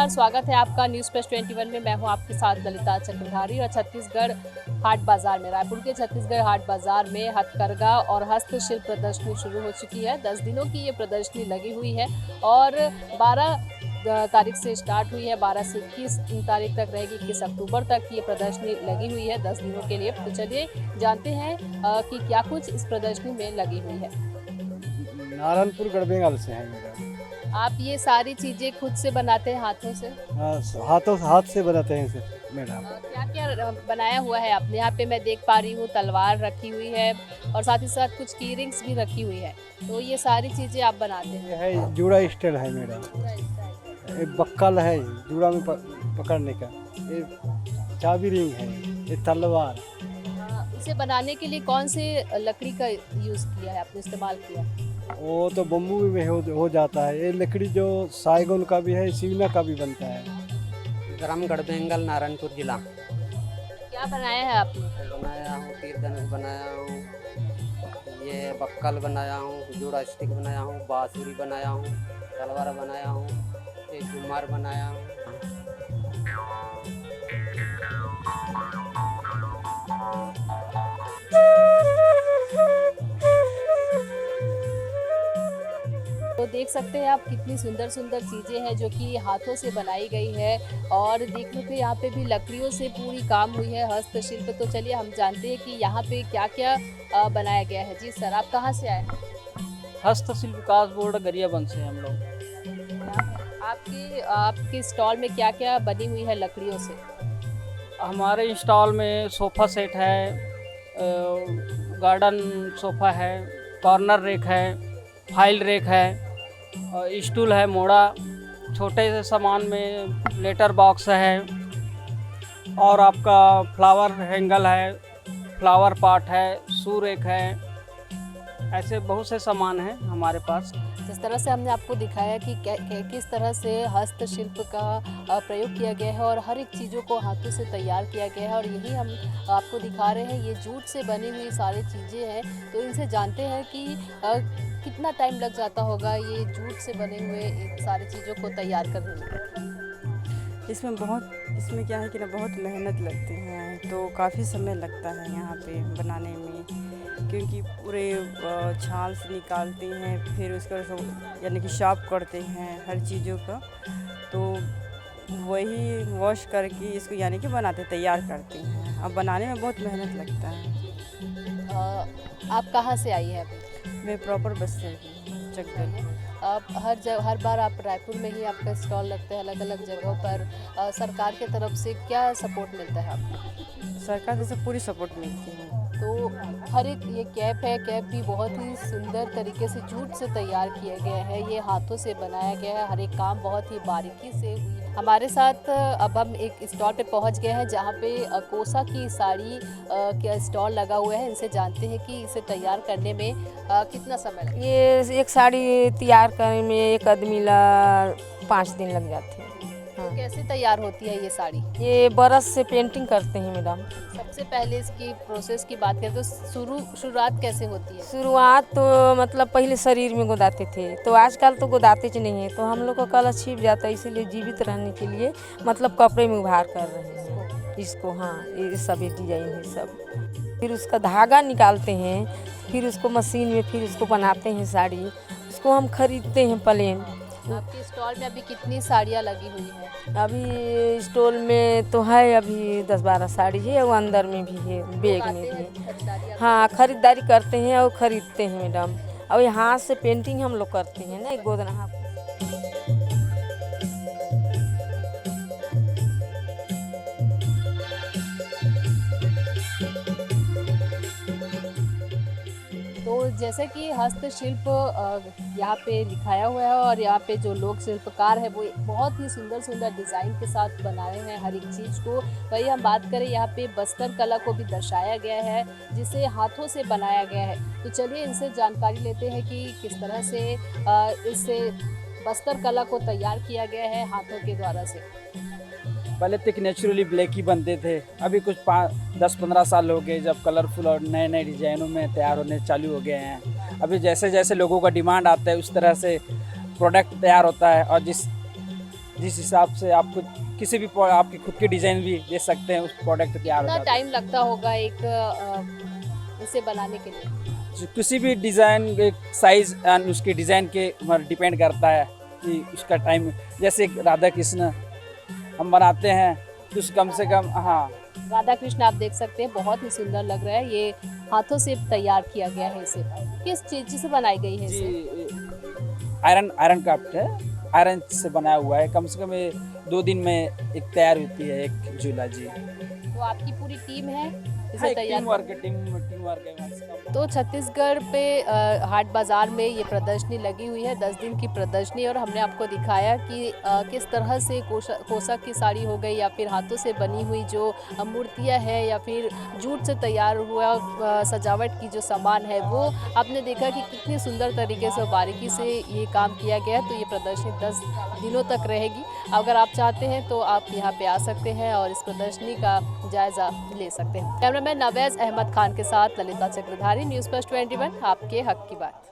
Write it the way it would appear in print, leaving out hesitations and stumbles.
नमस्कार, स्वागत है आपका न्यूज़ प्लस 21 में। मैं हूं आपके साथ ललिता चक्रधारी और छत्तीसगढ़ हाट बाजार में, रायपुर के छत्तीसगढ़ हाट बाजार में हथकरघा और हस्तशिल्प प्रदर्शनी शुरू हो चुकी है। 10 दिनों की ये प्रदर्शनी लगी हुई है और 12 तारीख से स्टार्ट हुई है, 12 से 21 तारीख तक रहेगी, 21 अक्टूबर तक ये प्रदर्शनी लगी हुई है 10 दिनों के लिए। तो चलिए जानते हैं कि क्या कुछ इस प्रदर्शनी में लगी हुई है। नारायणपुर गढ़बेंगल से है मेरा। आप ये सारी चीज़ें खुद से बनाते हैं हाथों से? हाथ से बनाते हैं इसे मैडम। क्या क्या बनाया हुआ है आपने? यहाँ पे मैं देख पा रही हूँ तलवार रखी हुई है और साथ ही साथ कुछ की रिंग्स भी रखी हुई है। तो ये सारी चीज़ें आप बनाते हैं? ये है जूड़ा स्टाइल है मैडम। ये बक्कल है जूड़ा में पकड़ने का। ये चाबी रिंग है, ये तलवार। इसे बनाने के लिए कौन से लकड़ी का यूज़ किया है आपने, इस्तेमाल किया? वो तो बम्बू में हो जाता है। ये लकड़ी जो साइगोन का भी है, सीवना का भी बनता है। ग्राम गढ़बेंगल, नारायणपुर जिला। क्या बनाया है आपने? बनाया हूँ तीर धनुष बनाया हूँ, ये बक्कल बनाया हूँ, जूड़ा स्टिक बनाया हूँ, बांसुरी बनाया हूँ, तलवार बनाया हूँ, एक झुमार बनाया हूँ। तो देख सकते हैं आप कितनी सुंदर सुंदर चीज़ें हैं जो कि हाथों से बनाई गई है और देख लो कि यहाँ पे भी लकड़ियों से पूरी काम हुई है, हस्तशिल्प। तो चलिए हम जानते हैं कि यहाँ पे क्या क्या बनाया गया है। जी सर, आप कहाँ से आए हैं? हस्तशिल्प विकास बोर्ड गरियाबंद से हम लोग। आपके स्टॉल में क्या क्या बनी हुई है लकड़ियों से? हमारे स्टॉल में सोफ़ा सेट है, गार्डन सोफ़ा है, कॉर्नर रेक है, फाइल रेक है, स्टूल है, मोड़ा, छोटे से सामान में लेटर बॉक्स है और आपका फ्लावर हैंगल है, फ्लावर पॉट है, शू रेक है। ऐसे बहुत से सामान हैं हमारे पास। जिस तरह से हमने आपको दिखाया कि किस तरह से हस्तशिल्प का प्रयोग किया गया है और हर एक चीज़ों को हाथों से तैयार किया गया है और यही हम आपको दिखा रहे हैं। ये जूट से बनी हुई सारी चीज़ें हैं। तो इनसे जानते हैं कि कितना टाइम लग जाता होगा ये जूट से बने हुए इन सारी चीज़ों को तैयार करने में? इसमें क्या है कि ना बहुत मेहनत लगती है, तो काफ़ी समय लगता है यहाँ पे बनाने में, क्योंकि पूरे छाल से निकालते हैं, फिर उसका यानी कि शार्प करते हैं हर चीज़ों का, तो वही वॉश करके इसको यानी कि बनाते तैयार करते हैं। अब बनाने में बहुत मेहनत लगता है। आप कहाँ से आई हैं अभी? मैं प्रॉपर बस से चक्कर। आप हर बार आप रायपुर में ही आपका स्टॉल लगता है अलग अलग जगहों पर। सरकार के तरफ से क्या सपोर्ट मिलता है आपको? सरकार से पूरी सपोर्ट मिलती है। तो हर एक ये कैप है, कैप भी बहुत ही सुंदर तरीके से जूट से तैयार किया गया है, ये हाथों से बनाया गया है, हर एक काम बहुत ही बारीकी से हुई है। हमारे साथ अब हम एक स्टॉल पे पहुंच गए हैं जहां पे कोसा की साड़ी का स्टॉल लगा हुआ है। इनसे जानते हैं कि इसे तैयार करने में कितना समय लगता है। ये एक साड़ी तैयार करने में एक आदमी ला 5 दिन लग जाते हैं। तो कैसे तैयार होती है ये साड़ी? ये ब्रश से पेंटिंग करते हैं मैडम। सबसे पहले इसकी प्रोसेस की बात करें तो शुरुआत कैसे होती है? शुरुआत तो मतलब पहले शरीर में गोदाते थे, तो आजकल तो गोदाते नहीं है, तो हम लोग का कलर छिप जाता है, इसीलिए जीवित रहने के लिए मतलब कपड़े में उभार कर रहे हैं इसको। हाँ, ये सब डिजाइन है सब। फिर उसका धागा निकालते हैं, फिर उसको मशीन में फिर उसको बनाते हैं साड़ी, उसको हम खरीदते हैं प्लेन। आपके स्टॉल में अभी कितनी साड़ियाँ लगी हुई हैं? अभी स्टॉल में तो है अभी 10-12 साड़ी है, वो अंदर में भी है, बैग में भी है। हाँ, खरीदारी करते हैं और ख़रीदते हैं मैडम। और ये हाथ से पेंटिंग हम लोग करते हैं ना, एक गोदना हाथ। तो जैसे कि हस्तशिल्प यहाँ पे लिखाया हुआ है और यहाँ पे जो लोग शिल्पकार है वो बहुत ही सुंदर सुंदर डिज़ाइन के साथ बनाए हैं हर एक चीज़ को। वही हम बात करें, यहाँ पे बस्तर कला को भी दर्शाया गया है जिसे हाथों से बनाया गया है। तो चलिए इनसे जानकारी लेते हैं कि किस तरह से इससे बस्तर कला को तैयार किया गया है हाथों के द्वारा से। पहले तक नेचुरली ब्लैक ही बनते थे, अभी कुछ 10-15 साल हो गए जब कलरफुल और नए नए डिज़ाइनों में तैयार होने चालू हो गए हैं। अभी जैसे जैसे लोगों का डिमांड आता है उस तरह से प्रोडक्ट तैयार होता है और जिस हिसाब से आपको किसी भी आपके खुद के डिज़ाइन भी दे सकते हैं, उस प्रोडक्ट तैयार हो कितना जाता है। टाइम लगता होगा एक इसे बनाने के लिए? जो किसी भी डिज़ाइन एक साइज़ एंड उसके डिज़ाइन के ऊपर डिपेंड करता है कि उसका टाइम, जैसे राधा कृष्ण हम बनाते हैं तो उस कम से कम, हाँ राधा कृष्ण आप देख सकते हैं, बहुत ही सुंदर लग रहा है। ये हाथों से तैयार किया गया है। इसे किस चीज से बनाई गई है? जी, इसे आयरन क्राफ्ट है, आयरन से बनाया हुआ है। कम से कम ये 2 दिन में एक तैयार होती है एक झूला जी। तो आपकी पूरी टीम है हाँ, इसे एक तैयार टीम वर्क है। तो छत्तीसगढ़ पे हाट बाज़ार में ये प्रदर्शनी लगी हुई है, 10 दिन की प्रदर्शनी, और हमने आपको दिखाया कि किस तरह से कोसा की साड़ी हो गई या फिर हाथों से बनी हुई जो मूर्तियां हैं या फिर जूट से तैयार हुआ सजावट की जो सामान है, वो आपने देखा कि कितनी सुंदर तरीके से बारीकी से ये काम किया गया है। तो ये प्रदर्शनी 10 दिनों तक रहेगी। अगर आप चाहते हैं तो आप यहाँ पे आ सकते हैं और इस प्रदर्शनी का जायज़ा ले सकते हैं। कैमरामैन नवेज़ अहमद खान के साथ ललिता चक्रधारी, न्यूज़ फर्स्ट 21, आपके हक की बात।